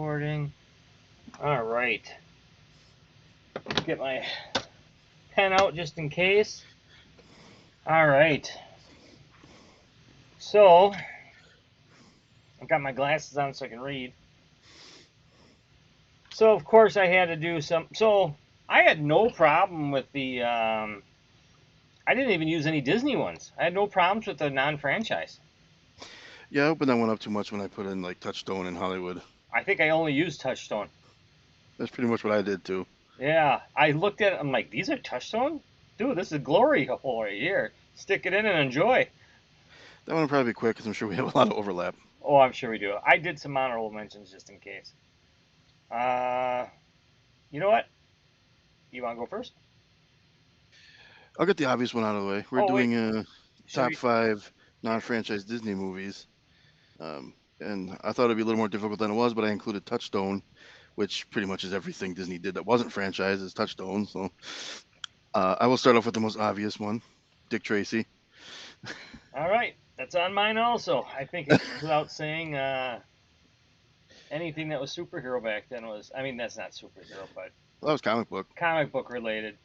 recording. All right. Get my pen out just in case. All right. So, I've got my glasses on so I can read. So, of course, I had to do some. So, I had no problem with the. I didn't even use any Disney ones. I had no problems with the non-franchise. Yeah, I opened that one up too much when I put in like Touchstone in Hollywood. I think I only used Touchstone. That's pretty much what I did too. Yeah, I looked at it. I'm like, these are Touchstone, dude. This is a glory hole right here. Stick it in and enjoy. That one will probably be quick because I'm sure we have a lot of overlap. Oh, I'm sure we do. I did some honorable mentions just in case. Uh, you know what? You want to go first? I'll get the obvious one out of the way. We're Oh, wait. doing Should top we? five Yeah. non-franchise Disney movies, and I thought it'd be a little more difficult than it was, but I included Touchstone, which pretty much is everything Disney did that wasn't franchise is Touchstone. So I will start off with the most obvious one, Dick Tracy. All right. That's on mine also. I think it goes without saying anything that was superhero back then was, I mean, that's not superhero, but Well, that was comic book, comic book related.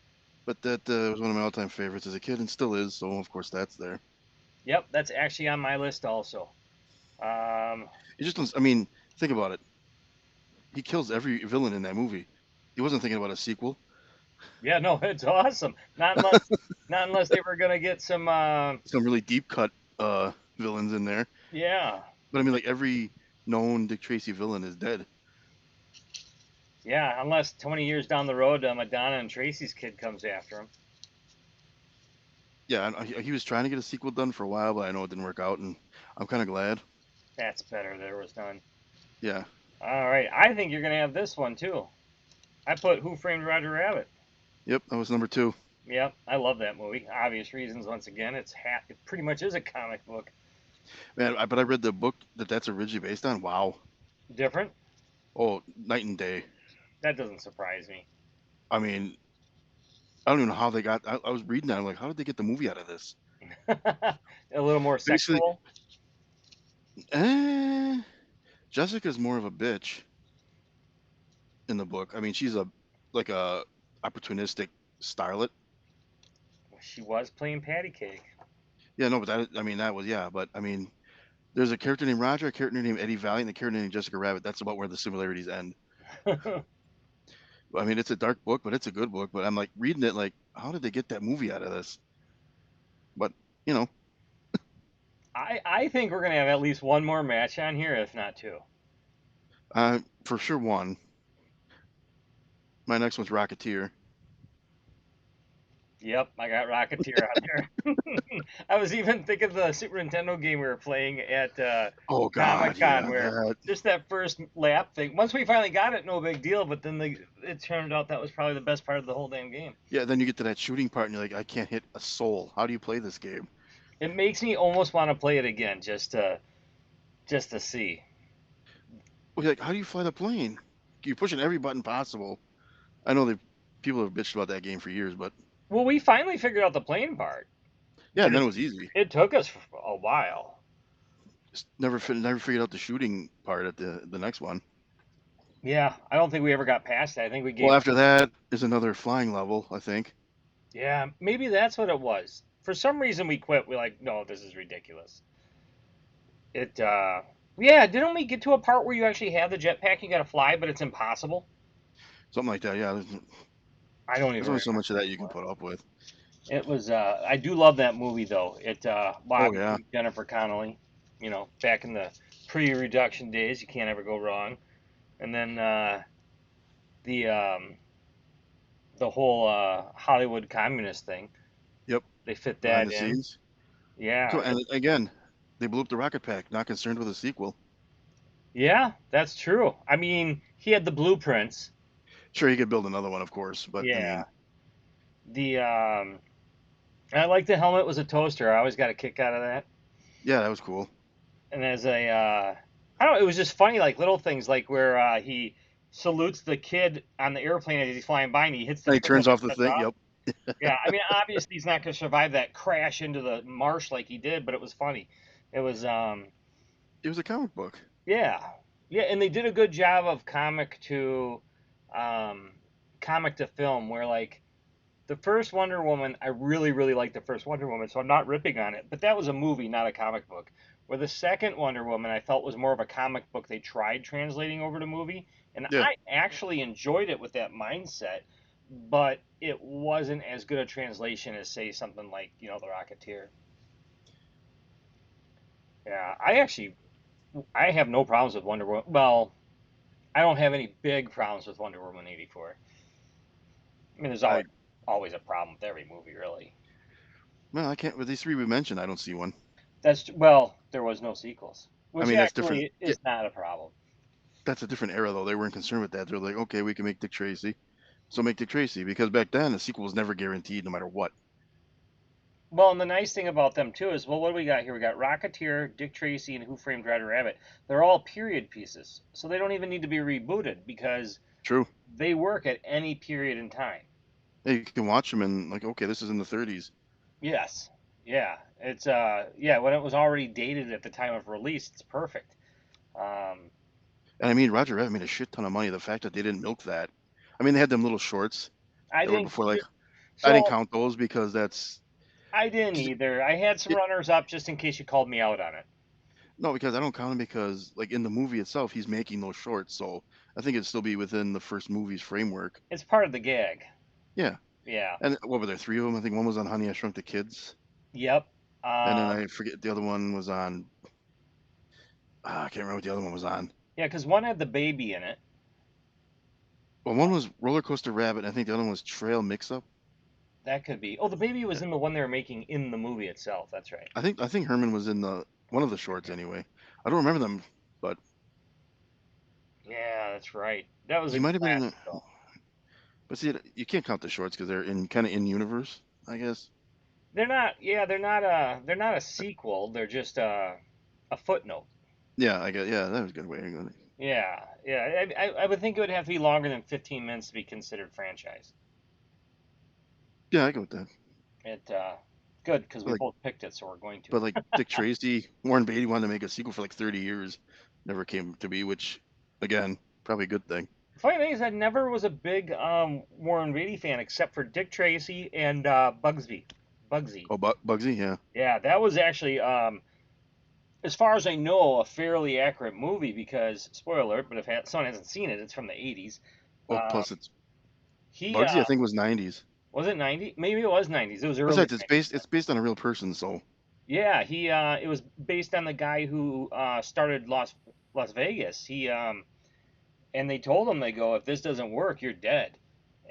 but that was one of my all-time favorites as a kid and still is. So of course that's there. Yep, that's actually on my list also. Um, It just, I mean, think about it. He kills every villain in that movie. He wasn't thinking about a sequel. yeah, no, it's awesome. Not unless they were gonna get some. Some really deep cut villains in there. Yeah, But I mean, like every known Dick Tracy villain is dead. yeah. Unless 20 years down the road, Madonna and Tracy's kid comes after him. Yeah, he was trying to get a sequel done for a while, but I know it didn't work out, and I'm kind of glad. That's better. There was none. Yeah. All right, I think you're gonna have this one too. I put Who Framed Roger Rabbit. Yep, that was number two. Yep, I love that movie. Obvious reasons. Once again, it pretty much is a comic book. Man, but I read the book that's originally based on. Wow. Different. Oh, night and day. That doesn't surprise me. I mean, I don't even know how they got. I was reading that. I'm like, how did they get the movie out of this? A little more Basically, sexual. eh, Jessica's more of a bitch in the book. I mean, she's a like a opportunistic starlet. She was playing patty cake. Yeah, no, but that I mean that was yeah, but I mean there's a character named Roger, a character named Eddie Valiant, and a character named Jessica Rabbit. That's about where the similarities end. I mean, it's a dark book, but it's a good book. But I'm like reading it, like, how did they get that movie out of this? But you know, I think we're gonna have at least one more match on here, if not two. for sure one. My next one's Rocketeer. Yep, I got Rocketeer on there. I was even thinking of the Super Nintendo game we were playing at Oh Comic God, Con, yeah, where that. just that first lap thing. Once we finally got it, no big deal. But then it turned out that was probably the best part of the whole damn game. Yeah, then you get to that shooting part, and you're like, I can't hit a soul. How do you play this game? It makes me almost want to play it again, just to see. Well, you're like, how do you fly the plane? You're pushing every button possible. I know that people have bitched about that game for years, but Well, we finally figured out the playing part, yeah, but and then it was easy. it took us a while. Just never figured out the shooting part at the next one. Yeah, I don't think we ever got past that. I think we Well, gave up. after that is another flying level, I think. Yeah, maybe that's what it was. For some reason, we quit. We're like, no, this is ridiculous. It, yeah, didn't we get to a part where you actually have the jetpack? You got to fly, but it's impossible. Something like that. Yeah, I don't there's even only so remember much of that you can anymore. put up with. It was. I do love that movie though. Well, Oh yeah, obviously Jennifer Connelly. Back in the pre-reduction days, you can't ever go wrong. And then the the whole Hollywood communist thing. yep. They fit Behind that the in. scenes. Yeah, And again, they blew up the rocket pack. Not concerned with a sequel. yeah, that's true. I mean, he had the blueprints. Sure, you could build another one, of course, but I Yeah, mean, the I like the helmet was a toaster. I always got a kick out of that. yeah, that was cool. And as a I don't know, it was just funny, like little things like where he salutes the kid on the airplane as he's flying by and he hits the And he trigger turns and it off the shuts thing. off. Yep. Yeah, I mean obviously he's not going to survive that crash into the marsh like he did, but it was funny. It was It was a comic book. yeah. Yeah, and they did a good job of um, comic to film, where like the first Wonder Woman, I really, really liked the first Wonder Woman, so I'm not ripping on it. But that was a movie, not a comic book. Where the second Wonder Woman, I felt was more of a comic book they tried translating over to movie, and Yeah. I actually enjoyed it with that mindset, but it wasn't as good a translation as say something like the Rocketeer. Yeah, I have no problems with Wonder Woman. Well, I don't have any big problems with Wonder Woman 84. I mean, there's I always a problem with every movie, really. well, I can't with these three we mentioned. I don't see one. Well, there was no sequels, I which mean, that's different. actually Yeah, is not a problem. that's a different era though. They weren't concerned with that. They're like, okay, we can make Dick Tracy, so make Dick Tracy because back then the sequel was never guaranteed, no matter what. Well, and the nice thing about them too is, well, what do we got here? We got Rocketeer, Dick Tracy, and Who Framed Roger Rabbit. They're all period pieces, so they don't even need to be rebooted because True. they work at any period in time. Yeah, you can watch them and like, okay, this is in the 30s. Yes, yeah, it's yeah, when it was already dated at the time of release, it's perfect. Um, And I mean, Roger Rabbit made a shit ton of money. The fact that they didn't milk that. I mean, they had them little shorts I that were didn't before keep like it, I didn't so count those because that's I didn't 'cause either. I had some it, runners up just in case you called me out on it. no, because I don't count them because like in the movie itself, he's making those shorts, so I think it'd still be within the first movie's framework. It's part of the gag. Yeah. Yeah. And what were there? Three of them. I think one was on Honey I Shrunk the Kids, Yep. and then Um, I forget the other one was on. I can't remember what the other one was on. yeah, because one had the baby in it. Well, one was Roller Coaster Rabbit. And I think the other one was Trail Mix Up. That could be. Oh, the baby was in the one they were making in the movie itself. That's right. I think Herman was in the one of the shorts anyway. I don't remember them, but Yeah, that's right. That was he a might have been in the. classic though. But see, you can't count the shorts because they're in kind of in universe, I guess. They're not. Yeah, they're not a sequel. They're just a footnote. Yeah, I guess. Yeah, that was a good way of going. Yeah, yeah. I would think it would have to be longer than 15 minutes to be considered franchise. Yeah, I go with that. It good because But we like, both picked it, so we're going to. but like Dick Tracy, Warren Beatty wanted to make a sequel for like 30 years, never came to be. Which, again, probably a good thing. Funny thing is, I never was a big Warren Beatty fan except for Dick Tracy and Bugsby. Bugsy. Oh, Bugsy, yeah, Yeah, that was actually, as far as I know, a fairly accurate movie because, spoiler alert, but if someone hasn't seen it, it's from the 80s. Oh, Um, plus it's he, Bugsy. I think was 90s. was it 90? Maybe it was 90s. It was early Besides, it's 90s based then. it's based on a real person, so Yeah, it was based on the guy who started Las Vegas. And they told him, they go, if this doesn't work, you're dead.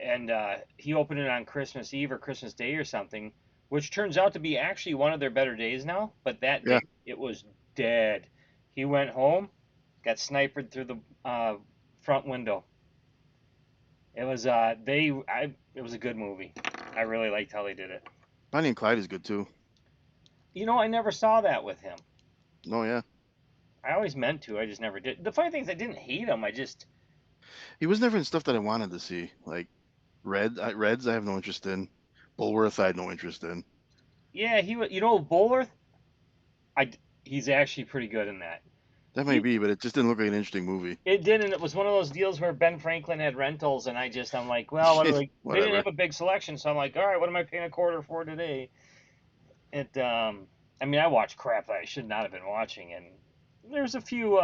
And he opened it on Christmas Eve or Christmas Day or something, which turns out to be actually one of their better days now. But that yeah. day, it was dead. He went home, got sniped through the front window. It was a good movie. I really liked how they did it. Bonnie and Clyde is good too. I never saw that with him. Oh yeah, I always meant to. I just never did. The funny thing is, I didn't hate him. I just, he was never in stuff that I wanted to see. Like Reds, I have no interest in. Bulworth, I had no interest in. yeah, he was. Bullworth. I he's actually pretty good in that. That may He be, but it just didn't look like an interesting movie. It did, and it was one of those deals where Ben Franklin had rentals, and I'm like, well, what are they didn't Whatever. have a big selection, so I'm like, all right, what am I paying a quarter for today? It, I mean, I watched crap that I should not have been watching, and there's a few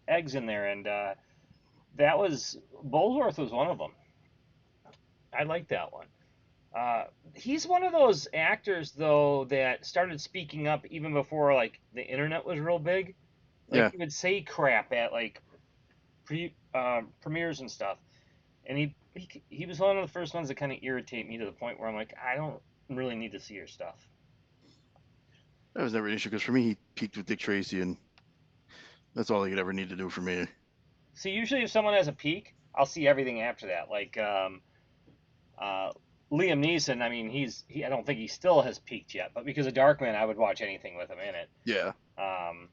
eggs in there, and that was Bullsworth was one of them. I like that one. He's one of those actors though that started speaking up even before like the internet was real big. Like Yeah, he would say crap at like premieres and stuff. And he was one of the first ones that kind of irritate me to the point where I'm like, I don't really need to see your stuff. that was never an issue because for me, he peaked with Dick Tracy, and that's all he could ever need to do for me. See, usually if someone has a peak, I'll see everything after that. Like uh, Liam Neeson, I mean, I don't think he still has peaked yet, but because of Darkman, I would watch anything with him in it. Yeah, Um,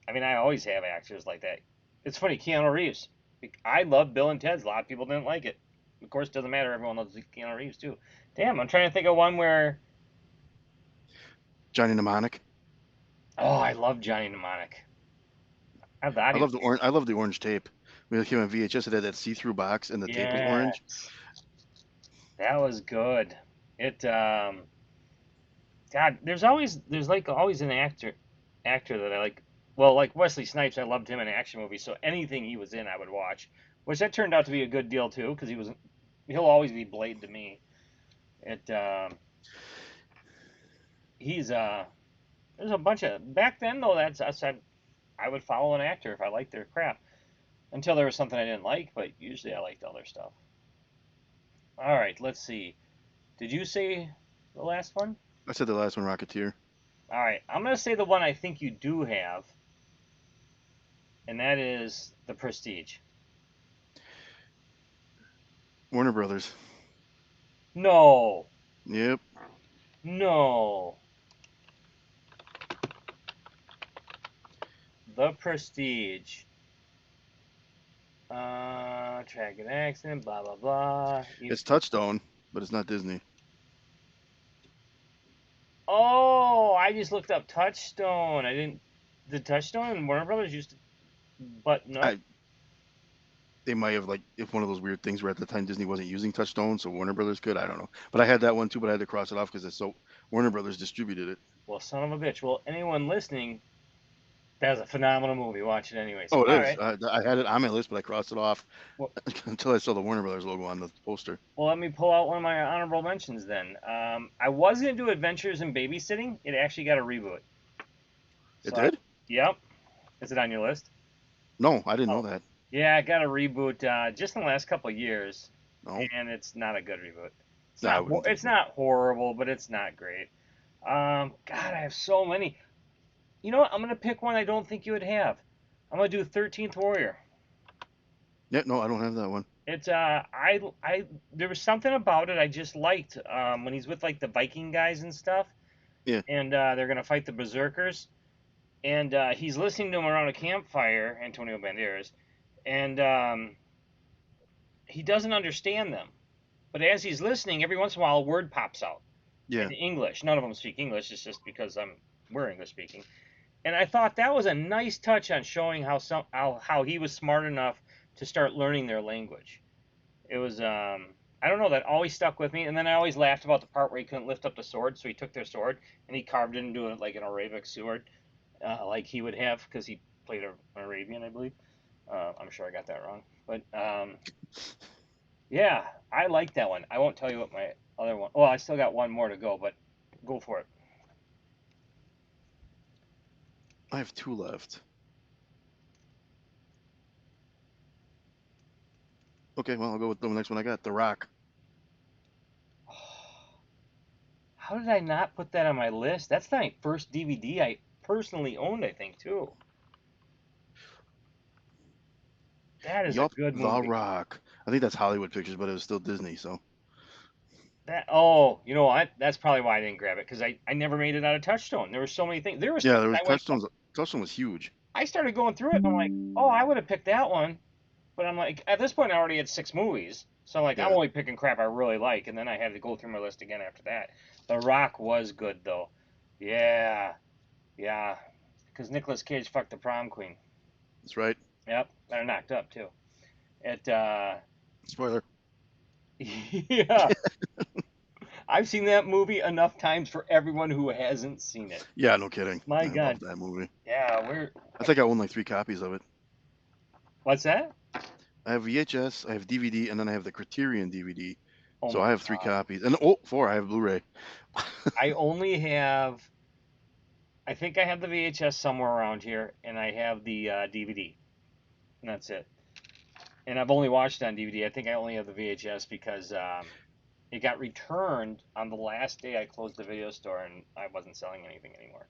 I mean, I always have actors like that. It's funny, Keanu Reeves. I love Bill and Ted's. A lot of people didn't like it. Of course, it doesn't matter. Everyone loves Keanu Reeves too. Damn, I'm trying to think of one where. Johnny Mnemonic. Oh, I love Johnny Mnemonic. I have the I audio love the tape. orange. I love the orange tape. When it came on VHS, it had that see-through box, and the tape was orange. Yes, that was good. It God, there's like always an actor that I like. Well, like Wesley Snipes, I loved him in action movies, so anything he was in, I would watch. Which that turned out to be a good deal too, because he'll always be Blade to me. It he's there's a bunch of back then though. I said I would follow an actor if I liked their crap until there was something I didn't like, but usually I liked all their stuff. All right, let's see. Did you say the last one? I said the last one, Rocketeer. All right, I'm gonna say the one I think you do have, and that is the Prestige. Warner Brothers. No, Yep. no, the Prestige. Track an accident, blah blah blah. It's Touchstone, but it's not Disney. Oh, I just looked up Touchstone. I didn't. The Touchstone and Warner Brothers used to button up. I They might have, like, if one of those weird things where at the time Disney wasn't using Touchstone, so Warner Brothers could. I don't know. But I had that one too, but I had to cross it off because it's so Warner Brothers distributed it. Well, son of a bitch. Well, anyone listening, that's a phenomenal movie. Watch it anyway. So, Oh, it all is. right. I had it on my list, but I crossed it off Well, until I saw the Warner Brothers logo on the poster. well, let me pull out one of my honorable mentions then. I was gonna do Adventures in Babysitting. It actually got a reboot. It So, did? yep. Is it on your list? No, I didn't know Oh, that. yeah, it got a reboot just in the last couple of years, No, and it's not a good reboot. no, I wouldn't think It's so. not horrible, but it's not great. God, I have so many. You know what? I'm gonna pick one I don't think you would have. I'm gonna do 13th Warrior. Yeah, no, I don't have that one. It's I there was something about it I just liked when he's with like the Viking guys and stuff, Yeah, and they're gonna fight the Berserkers, and he's listening to them around a campfire, Antonio Banderas, and he doesn't understand them. But as he's listening, every once in a while a word pops out yeah. in English. None of them speak English. It's just because we're English speaking. And I thought that was a nice touch on showing how he was smart enough to start learning their language. It was I don't know, that always stuck with me. And then I always laughed about the part where he couldn't lift up the sword, so he took their sword and he carved it into like an Arabic sword, like he would have because he played an Arabian, I believe. I'm sure I got that wrong, but yeah, I like that one. I won't tell you what my other one. Well, I still got one more to go, but go for it. I have two left. Okay, well, I'll go with the next one I got, The Rock. How did I not put that on my list? That's my first DVD I personally owned, I think, too. That is a Yup, good The movie. Rock. I think that's Hollywood Pictures, but it was still Disney, so. You know what? That's probably why I didn't grab it because I never made it out of Touchstone. There were so many things. There was Yeah, things there was I went. Touchstone was huge. I started going through it and I'm like, oh, I would have picked that one, but I'm like, at this point I already had 6 movies, so like I'm Yeah. only picking crap I really like, and then I had to go through my list again after that. The Rock was good though. Yeah, yeah, because Nicolas Cage fucked the prom queen. That's right. Yep, got her knocked up too. It Spoiler. yeah, I've seen that movie enough times for everyone who hasn't seen it. Yeah, no kidding. My I love God. that movie. Yeah, we're I think I own like 3 copies of it. what's that? I have VHS, I have DVD, and then I have the Criterion DVD. Oh So my I have three God. copies. And oh, four, I have Blu-ray. I only have I think I have the VHS somewhere around here, and I have the DVD, and that's it. And I've only watched it on DVD. I think I only have the VHS because it got returned on the last day I closed the video store, and I wasn't selling anything anymore.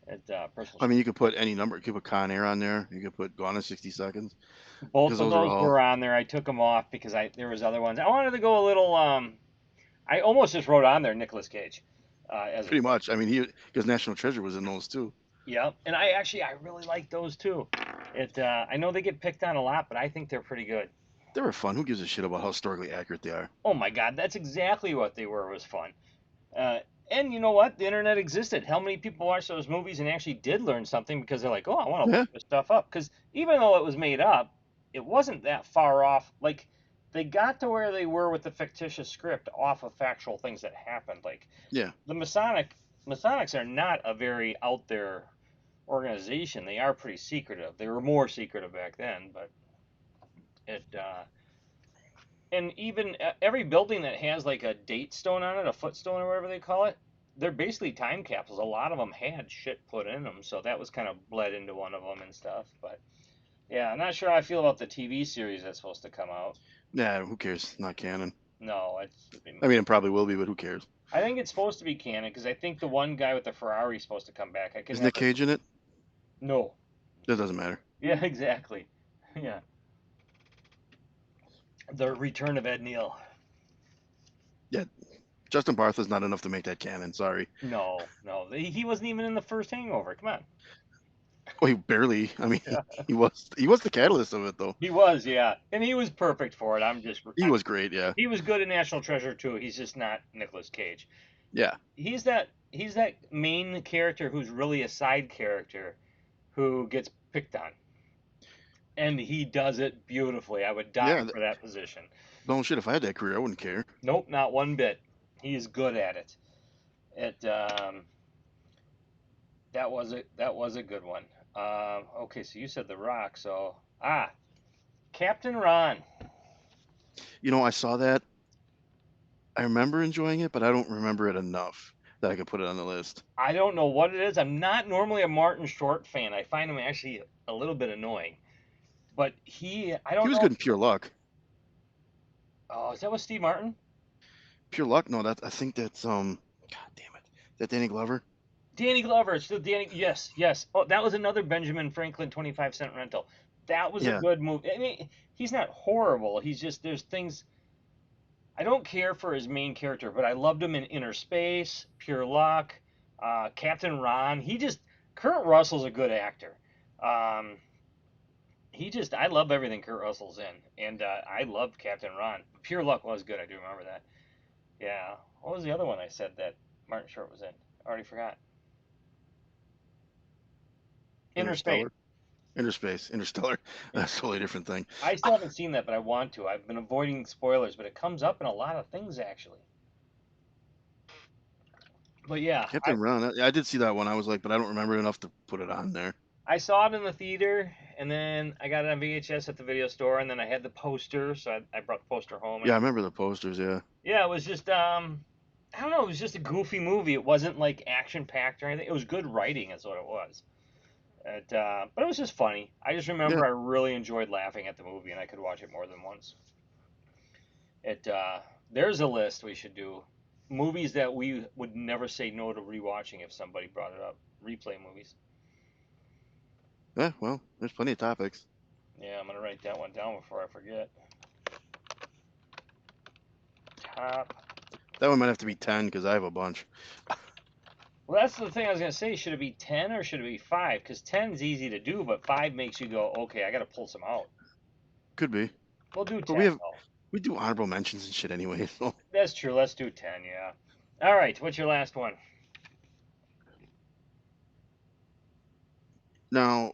At personal I mean, shop. you could put any number. You could put Con Air on there. You could put Gone in 60 Seconds Both because of those are those all were on there. I took them off because I there was other ones. I wanted to go a little. I almost just wrote on there Nicolas Cage as a pretty choice. much. I mean, because National Treasure was in those too. Yep, and I really like those too. I know they get picked on a lot, but I think they're pretty good. They were fun. Who gives a shit about how historically accurate they are? Oh my God, that's exactly what they were. Was fun. Uh, And you know what? The internet existed. How many people watched those movies and actually did learn something because they're like, oh, I want to Yeah, look this stuff up. Because even though it was made up, it wasn't that far off. Like they got to where they were with the fictitious script off of factual things that happened. Like yeah. the Masonics are not a very out there organization. They are pretty secretive. They were more secretive back then, but it and even every building that has like a date stone on it, a footstone or whatever they call it, they're basically time capsules. A lot of them had shit put in them, so that was kind of bled into one of them and stuff. But yeah, I'm not sure how I feel about the TV series that's supposed to come out. Yeah, who cares? Not canon. No, I mean, it probably will be, but who cares? I think it's supposed to be canon because I think the one guy with the Ferrari is supposed to come back. I could Is Nick never. Cage in it? No. That doesn't matter. Yeah, exactly. Yeah. The return of Ed Neal. Yeah, Justin Bartha's not enough to make that canon. Sorry. No, no, he wasn't even in the first Hangover. Come on. Oh, he barely. I mean, Yeah. he was the catalyst of it though. He was, yeah, and he was perfect for it. He was great. Yeah, he was good in National Treasure too. He's just not Nicolas Cage. yeah, He's that main character who's really a side character who gets picked on, and he does it beautifully. I would die yeah. for that position. No shit. If I had that career, I wouldn't care. Nope, not one bit. He is good at it. It that was a good one. Okay, so you said The Rock, so Captain Ron. You know, I saw that. I remember enjoying it, but I don't remember it enough that I could put it on the list. I don't know what it is. I'm not normally a Martin Short fan. I find him actually a little bit annoying. But I He don't was know. good in Pure Luck. Oh, is that with Steve Martin? Pure Luck? No, I think that's God damn it. Is that Danny Glover? Danny Glover. It's still Danny. Yes, yes. Oh, that was another Benjamin Franklin 25-cent rental. That was a Yeah. good movie. I mean, he's not horrible. He's just there's things I don't care for his main character, but I loved him in Inner Space, Pure Luck, Captain Ron. Kurt Russell's a good actor. Um, I love everything Kurt Russell's in, and I loved Captain Ron. Pure Luck was good. I do remember that. Yeah. What was the other one I said that Martin Short was in? I already forgot. Inner Space. Interstellar. Interstellar. That's a totally different thing. I still haven't seen that, but I want to. I've been avoiding spoilers, but it comes up in a lot of things actually. But yeah, Captain Ron. I did see that one. I was like, but I don't remember enough to put it on there. I saw it in the theater, and then I got it on VHS at the video store, and then I had the poster, so I brought the poster home. Yeah, I And remember the posters. Yeah. yeah, it was just I don't know, it was just a goofy movie. It wasn't like action packed or anything. It was good writing, is what it was. But it was just funny. I just Yeah. remember I really enjoyed laughing at the movie, and I could watch it more than once. It There's a list we should do. Movies that we would never say no to rewatching if somebody brought it up. Replay movies. Yeah. Well, there's plenty of topics. Yeah, I'm gonna write that one down before I forget. Top. That one might have to be 10 because I have a bunch. Well, that's the thing I was gonna say. Should it be 10 or should it be 5? Because 10's easy to do, but 5 makes you go, okay, I gotta pull some out. Could be. We'll do But 10 though. we do honorable mentions and shit anyway. So That's true. Let's do 10. Yeah. All right. What's your last one? now,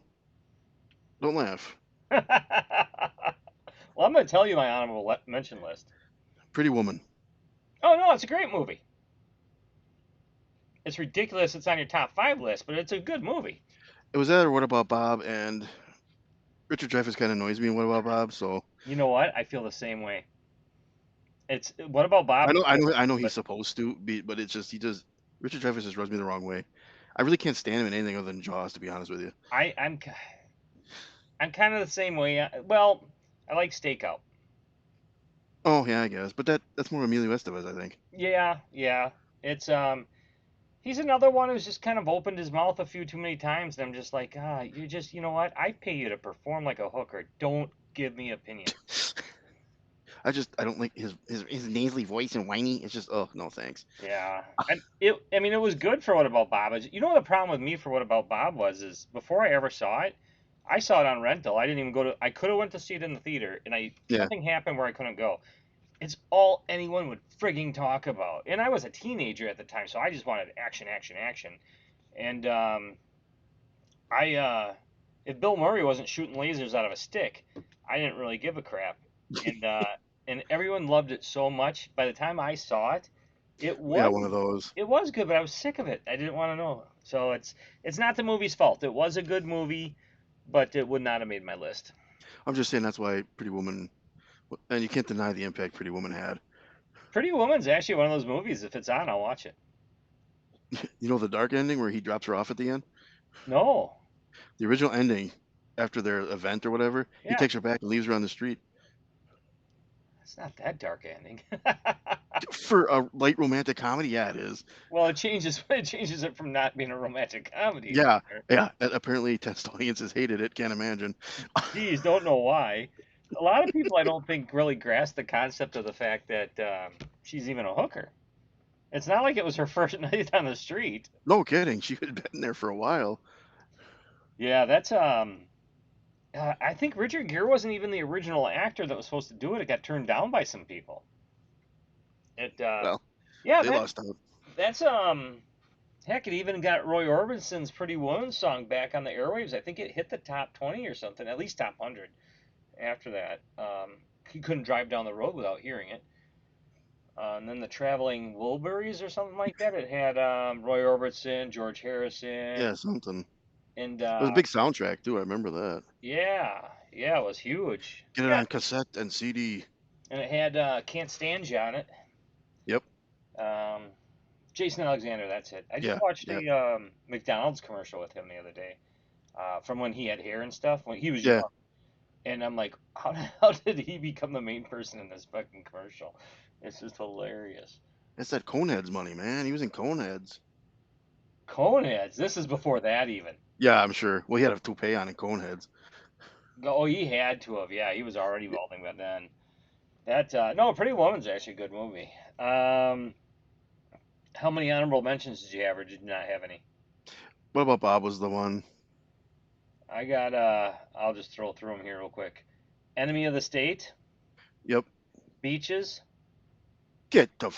don't laugh. Well, I'm gonna tell you my honorable mention list. Pretty Woman. Oh no, it's a great movie. It's ridiculous. It's on your top 5 list, but it's a good movie. It was that or What About Bob? And Richard Dreyfuss kind of annoys me in What About Bob. So You know what? I feel the same way. It's What About Bob? I know he's But supposed to be, but it's just he does. Richard Dreyfuss just rubs me the wrong way. I really can't stand him in anything other than Jaws, to be honest with you. I'm kind of the same way. Well, I like Stakeout. Oh yeah, I guess, but that's more Emilio Estevez, I think. Yeah, yeah. It's he's another one who's just kind of opened his mouth a few too many times, and I'm just like, you know what? I pay you to perform like a hooker. Don't give me opinions. I don't like his nasally voice and whiny. It's just no thanks. Yeah, and it was good for What About Bob. You know what the problem with me for What About Bob was is before I ever saw it, I saw it on rental. I didn't even go to. I could have went to see it in the theater, and Yeah, something happened where I couldn't go. It's all anyone would frigging talk about. And I was a teenager at the time, so I just wanted action, action, action. And I if Bill Murray wasn't shooting lasers out of a stick, I didn't really give a crap. And everyone loved it so much. By the time I saw it, it Yeah, was one of those. it was good, but I was sick of it. I didn't want to know. So it's not the movie's fault. It was a good movie, but it would not have made my list. I'm just saying that's why Pretty Woman, and you can't deny the impact Pretty Woman had. Pretty Woman's actually one of those movies. If it's on, I'll watch it. You know the dark ending where he drops her off at the end? No, The original ending, after their event or whatever, he yeah, takes her back and leaves her on the street. it's not that dark ending. For a light romantic comedy, yeah, it is. Well, it changes it from not being a romantic comedy. Yeah, yeah. Apparently, test audiences hated it. Can't imagine. Geez, don't know why. A lot of people I don't think really grasp the concept of the fact that she's even a hooker. It's not like it was her first night on the street. No kidding. She had been there for a while. Yeah, that's I think Richard Gere wasn't even the original actor that was supposed to do it. It got turned down by some people. It Well, yeah, they lost out. that's heck, it even got Roy Orbison's Pretty Woman song back on the airwaves. I think it hit the top 20 or something, at least top 100 after that. He couldn't drive down the road without hearing it. And then the Traveling Wilburys or something like that. It had Roy Orbison, George Harrison, Yeah, something. and It was a big soundtrack too. I remember that. yeah, yeah, it was huge. Get it Yeah, on cassette and CD. and it had Can't Stand You on it. Yep. Um, Jason Alexander, that's it. I just Yeah. watched Yep. a McDonald's commercial with him the other day, from when he had hair and stuff when he was Yeah. young. And I'm like, how did he become the main person in this fucking commercial? It's just hilarious. That's that Coneheads money, man. He was in Coneheads. Coneheads. This is before that even. Yeah, I'm sure. Well, he had a toupee on in Coneheads. Oh, he had to have. Yeah, he was already balding by then. That no, Pretty Woman's actually a good movie. How many honorable mentions did you have, or did you not have any? What about Bob was the one? I got. I'll just throw through them here real quick. Enemy of the State, Yep. Beaches. Get the.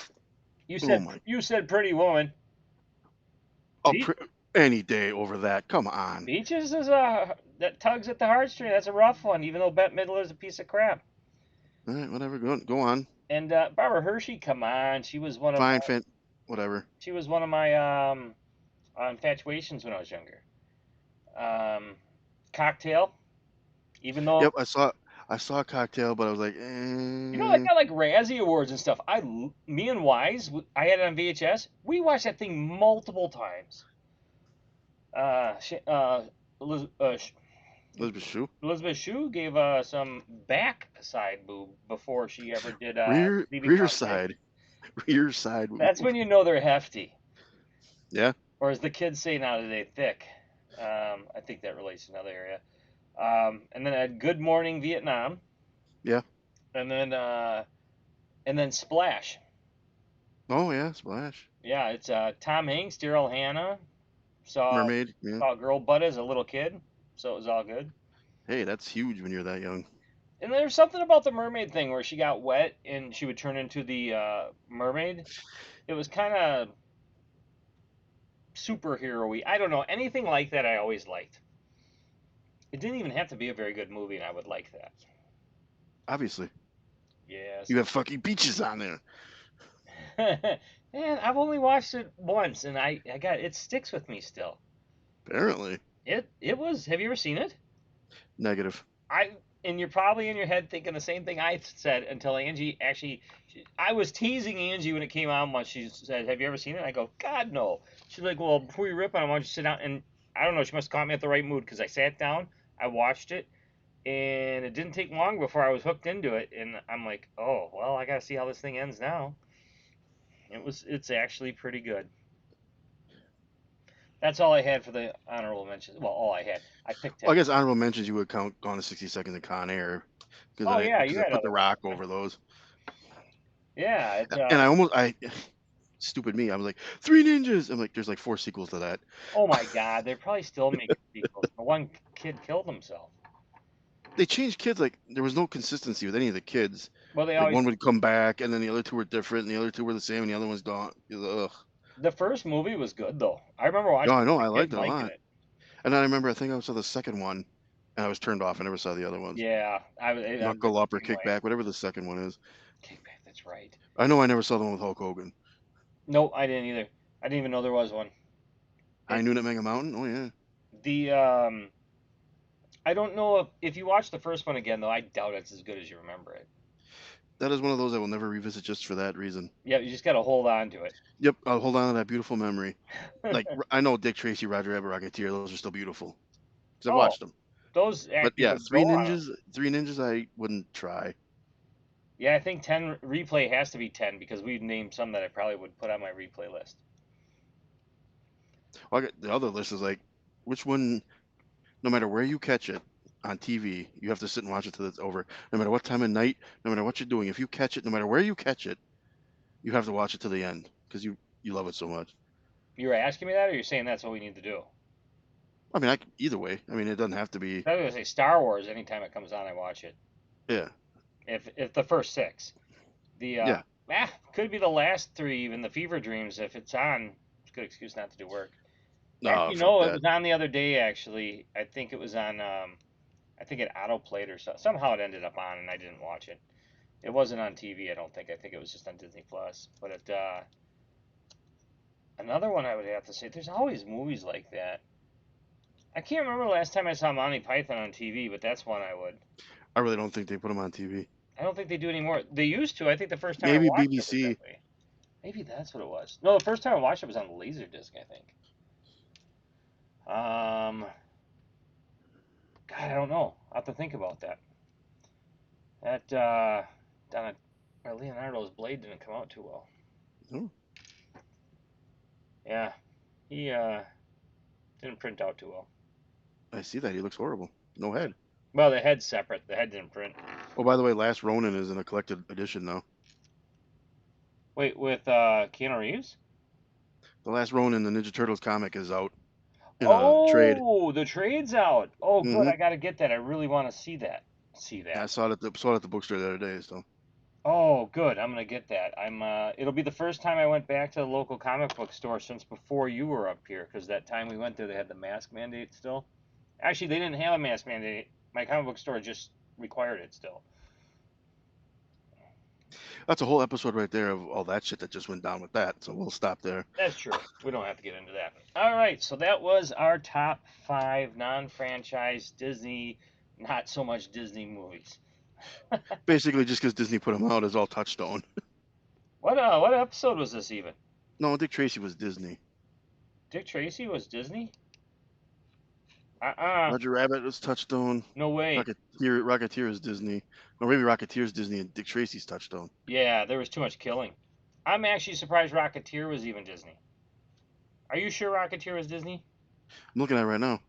You Oh said my. you said Pretty Woman. Oh, Be- any day over that. Come on. Beaches is a that tugs at the heartstring. That's a rough one, even though Bette Midler is a piece of crap. All right, whatever. Go on. And Barbara Hershey, come on, Fine, whatever. she was one of my infatuations when I was younger. Um, Cocktail, even though Yep, I saw Cocktail, but I was like, I eh. got like Razzie awards and stuff. Me and Wise, I had it on VHS. We watched that thing multiple times. Sh Eliz Elizabeth Shue. Elizabeth Shue gave some backside boob before she ever did leaving Rear College. side. Rear side That's move. when you know they're hefty, Yeah. or as the kids say nowadays, thick. I think that relates to another area. And then I had Good Morning Vietnam, Yeah. and then Splash. Oh yeah, Splash. Yeah, it's Tom Hanks, Daryl Hannah. Saw Mermaid. Yeah. saw girl butt as a little kid, so it was all good. Hey, that's huge when you're that young. And there's something about the mermaid thing where she got wet and she would turn into the mermaid. It was kind of superhero-y. I don't know. Anything like that I always liked. It didn't even have to be a very good movie and I would like that. Obviously. Yes. You have fucking beaches on there. Man, I've only watched it once and I got it sticks with me still. Apparently. It was, have you ever seen it? Negative. I and you're probably in your head thinking the same thing I said until Angie actually. I was teasing Angie when it came out once. She said, "Have you ever seen it?" I go, "God no." She's like, "Well, before you rip on it, why don't you sit down?" And I don't know. She must have caught me at the right mood because I sat down, I watched it, and it didn't take long before I was hooked into it. And I'm like, "Oh, well, I gotta see how this thing ends now." It's actually pretty good. That's all I had for the honorable mentions. Well, all I had. I picked Well, I 10. guess honorable mentions you would count Gone to 60 Seconds of Con Air because Oh I yeah, because you I had put other The ones. Rock over those. Yeah, it's And I stupid me. I was like, Three Ninjas. I'm like, there's like four sequels to that. oh my God, they're probably still making sequels. The one kid killed himself. They changed kids, like, there was no consistency with any of the kids. Well, they Like, always one would come back, and then the other 2 were different, and the other 2 were the same, and the other one's gone. Ugh. the first movie was good though. I remember No, watching I it know, as I a kid liked and it a liking lot. it. And then I remember I think I saw the second one, and I was turned off. I never saw the other ones. Yeah, I've been Knuckle the Up or same way. Kickback, whatever the second one is. Kickback, that's right. I know I never saw the one with Hulk Hogan. No, I didn't either. I didn't even know there was one. High It Noon at Mega Mountain? Oh, yeah. the I don't know if you watch the first one again though. I doubt it's as good as you remember it. That is one of those I will never revisit just for that reason. Yeah, you just got to hold on to it. Yep, I'll hold on to that beautiful memory. Like, I know Dick Tracy, Roger Rabbit, Rocketeer, those are still beautiful, 'cause I've Oh, watched them. those But, actually yeah, would go on. 3 Ninjas I wouldn't try. Yeah, I think 10 replay has to be 10 because we've named some that I probably would put on my replay list. Well, I got the other list is, like, which one no matter where you catch it on TV, you have to sit and watch it till it's over. No matter what time of night, no matter what you're doing, if you catch it, no matter where you catch it, you have to watch it to the end because you love it so much. You were asking me that, or you're saying that's what we need to do? I mean, either way. I mean, it doesn't have to be. I was gonna say Star Wars. Anytime it comes on, I watch it. Yeah, If the first six, the yeah. could be the last three, even the Fever Dreams. If it's on, it's a good excuse not to do work. No, Actually, fuck no, it that. was on the other day. Actually, I think it was on. I think it auto played or so. Somehow it ended up on, and I didn't watch it. It wasn't on TV. I don't think. I think it was just on Disney Plus. But another one I would have to say. There's always movies like that. I can't remember the last time I saw Monty Python on TV, but that's one I would. I really don't think they put them on TV. I don't think they do anymore. They used to. I think the first time I Maybe watched it was that BBC. way. Maybe that's what it was. No, the first time I watched it was on Laserdisc, I think. Um, God, I don't know. I'll have to think about that. That Donna Leonardo's Blade didn't come out too well. Oh, Yeah, he didn't print out too well. I see that. He looks horrible. No head. Well, the head's separate. The head didn't print. Oh, by the way, Last Ronin is in a collected edition now. Wait, with Keanu Reeves? The Last Ronin, the Ninja Turtles comic, is out in a trade. Oh, the trade's out. Oh, good. Mm-hmm. I got to get that. I really want to see that. See Yeah, I that. saw it at the bookstore the other day. So Oh, good. I'm gonna get that. It'll be the first time I went back to the local comic book store since before you were up here, because that time we went there, they had the mask mandate still. Actually, they didn't have a mask mandate. My comic book store just required it still. that's a whole episode right there of all that shit that just went down with that. So we'll stop there. That's true. We don't have to get into that. All right, so that was our top five non-franchise Disney, not so much Disney movies. Basically, just because Disney put them out is all Touchstone. What episode was this even? No, Dick Tracy was Disney. Dick Tracy was Disney? Uh-uh. Roger Rabbit was Touchstone. No way. Rocketeer is Disney. Or maybe Rocketeer is Disney and Dick Tracy's Touchstone. Yeah, there was too much killing. I'm actually surprised Rocketeer was even Disney. Are you sure Rocketeer was Disney? I'm looking at it right now.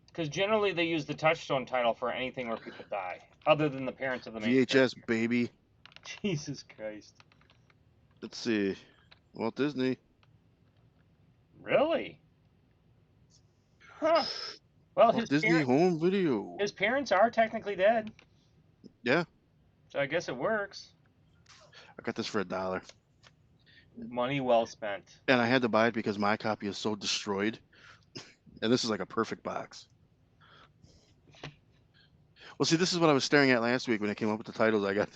Because generally they use the Touchstone title for anything where people die, other than the parents of the main VHS character. baby. Jesus Christ. Let's see. Walt Disney. Really? Huh. Well, Walt Disney Home Video. his parents are technically dead, Yeah, so I guess it works. I got this for $1. Money well spent. And I had to buy it because my copy is so destroyed. And this is like a perfect box. Well, see, this is what I was staring at last week when I came up with the titles. I got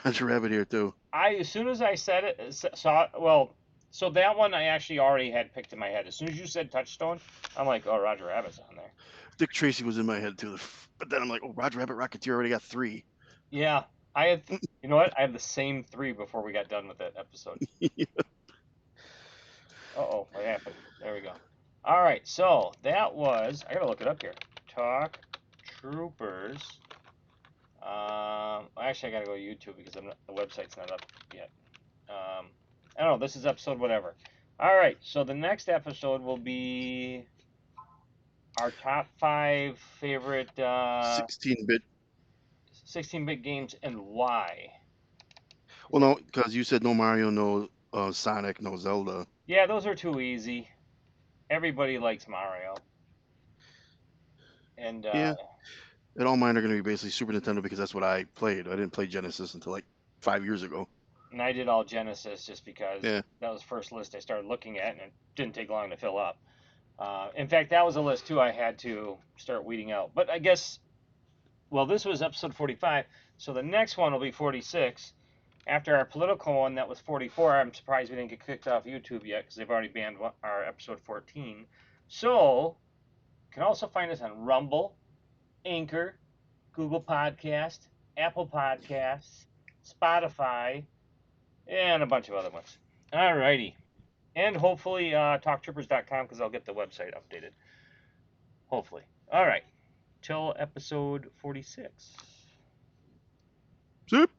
Roger Rabbit here too. As soon as I said it, saw it, well, so that one I actually already had picked in my head. As soon as you said Touchstone, I'm like, oh, Roger Rabbit's on there. Dick Tracy was in my head too. But then I'm like, oh, Roger Rabbit Rocketeer already got 3. Yeah, I had, you know what? I had the same 3 before we got done with that episode. Uh-oh, what happened? There we go. All right, so that was, I gotta look it up here. Talk Troopers. Actually, I gotta go to YouTube because the website's not up yet. I don't know. This is episode whatever. All right, so the next episode will be our top 5 favorite 16-bit. 16-bit games and why. Well, no, because you said no Mario, no Sonic, no Zelda. Yeah, those are too easy. Everybody likes Mario. And Yeah, And all mine are going to be basically Super Nintendo because that's what I played. I didn't play Genesis until like 5 years ago. And I did all Genesis just because Yeah. that was the first list I started looking at, and it didn't take long to fill up. In fact, that was a list too I had to start weeding out. But I guess, well, this was episode 45, so the next one will be 46. After our political one, that was 44. I'm surprised we didn't get kicked off YouTube yet because they've already banned our episode 14. So, you can also find us on Rumble, Anchor, Google Podcast, Apple Podcasts, Spotify, and a bunch of other ones. Alrighty. And hopefully talktroopers.com because I'll get the website updated. Hopefully. All right. Till episode 46. Zip.